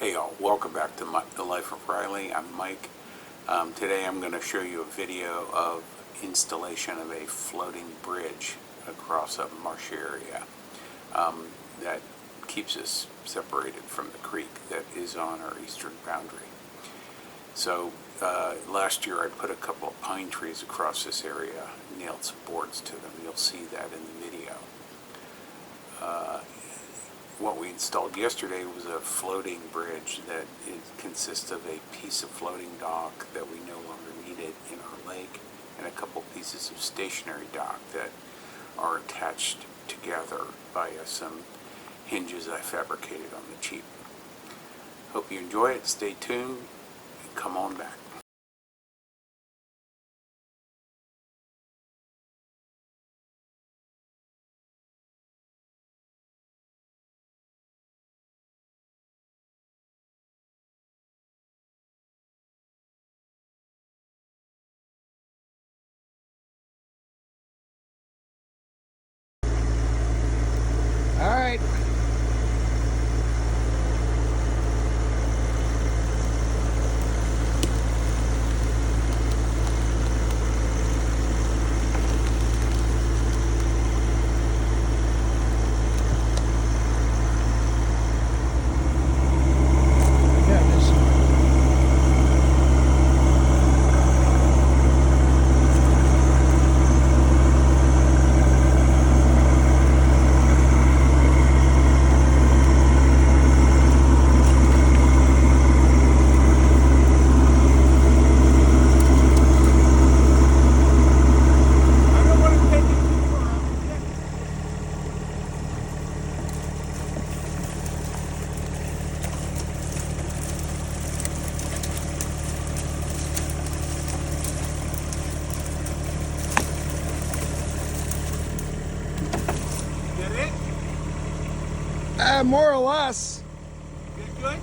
Hey y'all, welcome back to The Life of Riley. I'm Mike. Today I'm going to show you a video of installation of a floating bridge across a marsh area that keeps us separated from the creek that is on our eastern boundary. So last year I put a couple of pine trees across this area, nailed some boards to them. You'll see that in the video. What we installed yesterday was a floating bridge that consists of a piece of floating dock that we no longer needed in our lake and a couple pieces of stationary dock that are attached together by some hinges I fabricated on the cheap. Hope you enjoy it. Stay tuned and come on back. All right. More or less. Good?